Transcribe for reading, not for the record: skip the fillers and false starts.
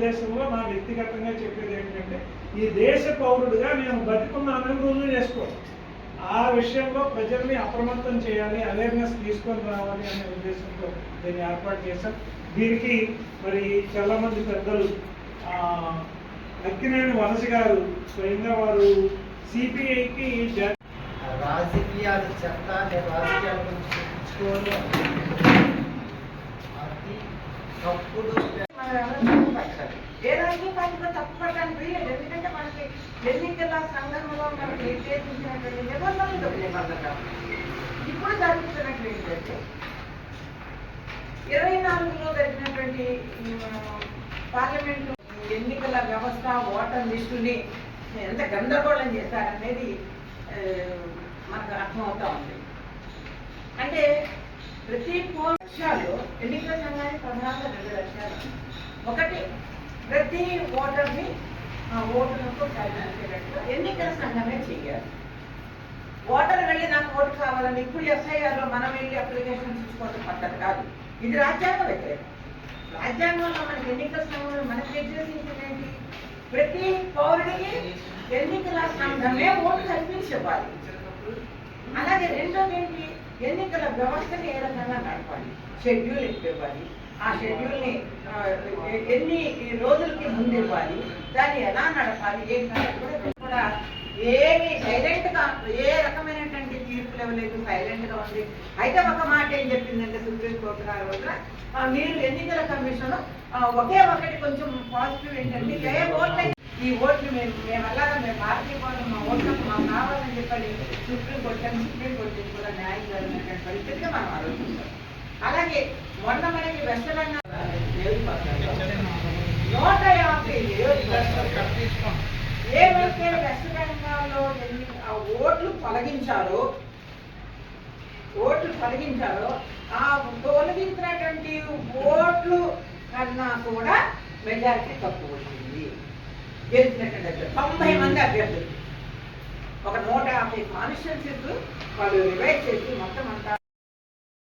ఉద్దేశంలో నా వ్యక్తిగతంగా చెప్పేది ఏంటంటే ఈ దేశ పౌరుడిగా నేను బతికున్నానని రుజువు చేసుకోవాలి. ఆ విషయంలో ప్రజల్ని అప్రమత్తం చేయాలి, అవేర్నెస్ తీసుకొని రావాలి అనే ఉద్దేశంతో దీన్ని ఏర్పాటు చేశాం. దీనికి మరి చాలా మంది పెద్దలు అక్కినేని వనస గారు స్వయంగా వారు సిపిఐకి రాజకీయాలు చెత్త రాజకీయాల గురించి చూపించుకోవాలి. అది తప్పుడు ఏ రాజకీయ పార్టీలో తప్పు పడడానికి వీలేదు. ఎందుకంటే మనకి ఎన్నికల సంఘంలో మనకి నిర్దేశించినటువంటి నిబంధనలు నిబంధన ఇప్పుడు జరుగుతున్నట్లు ఏంటంటే 24లో జరిగినటువంటి పార్లమెంటు ఎన్నికల వ్యవస్థ ఓటర్ లిస్టుని ఎంత గందరగోళం చేశారనేది మనకు అర్థమవుతా ఉంది. అంటే ప్రతి లక్ష్యాలు ఎన్నికల సంఘానికి ప్రధానంగా 2 లక్ష్యాలు. ఒకటి, ప్రతి ఓటర్ని ఓటులకు కలిగించేటట్టు ఎన్నికల సంఘమే చేయాలి. ఓటర్ వెళ్ళి నాకు ఓటు కావాలని ఇప్పుడు ఎస్ఐఆర్లో మనం వెళ్ళి అప్లికేషన్ ఇచ్చుకోవడం పద్ధతి కాదు. ఇది రాజ్యాంగ వ్యతిరేకం. రాజ్యాంగంలో మనకి ఎన్నికల సంఘంలో మనకి నిర్దేశించింది ప్రతి పౌరుడికి ఎన్నికల సంఘమే ఓటు కల్పించాలి. అలాగే రెండోది ఏంటి, ఎన్నికల వ్యవస్థని ఏ రకంగా నడపాలి, షెడ్యూల్ ఇవ్వాలి. ఆ షెడ్యూల్ని ఎన్ని రోజులకి ముందు ఇవ్వాలి, దాన్ని ఎలా నడపాలి, కూడా ఏమి సైలెంట్గా ఏ రకమైనటువంటి తీర్పులు ఇవ్వలేదు, సైలెంట్గా ఉంది. అయితే ఒక మాట ఏం చెప్పిందంటే సుప్రీంకోర్టు గారు వల్ల మీరు ఎన్నికల కమిషన్ ఒకే ఒకటి కొంచెం పాజిటివ్ ఏంటంటే ఏ ఓట్లు ఈ ఓట్లు మేము అలాగా మేము భారతీయ పౌరులు మా ఓట్లకు మాకు కావాలని చెప్పండి సుప్రీంకోర్టు కూడా న్యాయం జరిగినటువంటి పరిస్థితిగా మనం ఆలోచిస్తాం. అలాగే మొన్న మనకి వెస్ట్ బెంగాల్ 150 ఏవైతే వెస్ట్ బెంగాల్లో ఓట్లు తొలగించారో ఆ తొలగించినటువంటి ఓట్లు కన్నా కూడా మెజారిటీ తక్కువ వచ్చింది. గెలిచినటువంటి 90 మంది అభ్యర్థులు ఒక 150 కాన్స్టిట్యున్సీస్ వాళ్ళు రివైజ్ చేసి మొత్తం అంతా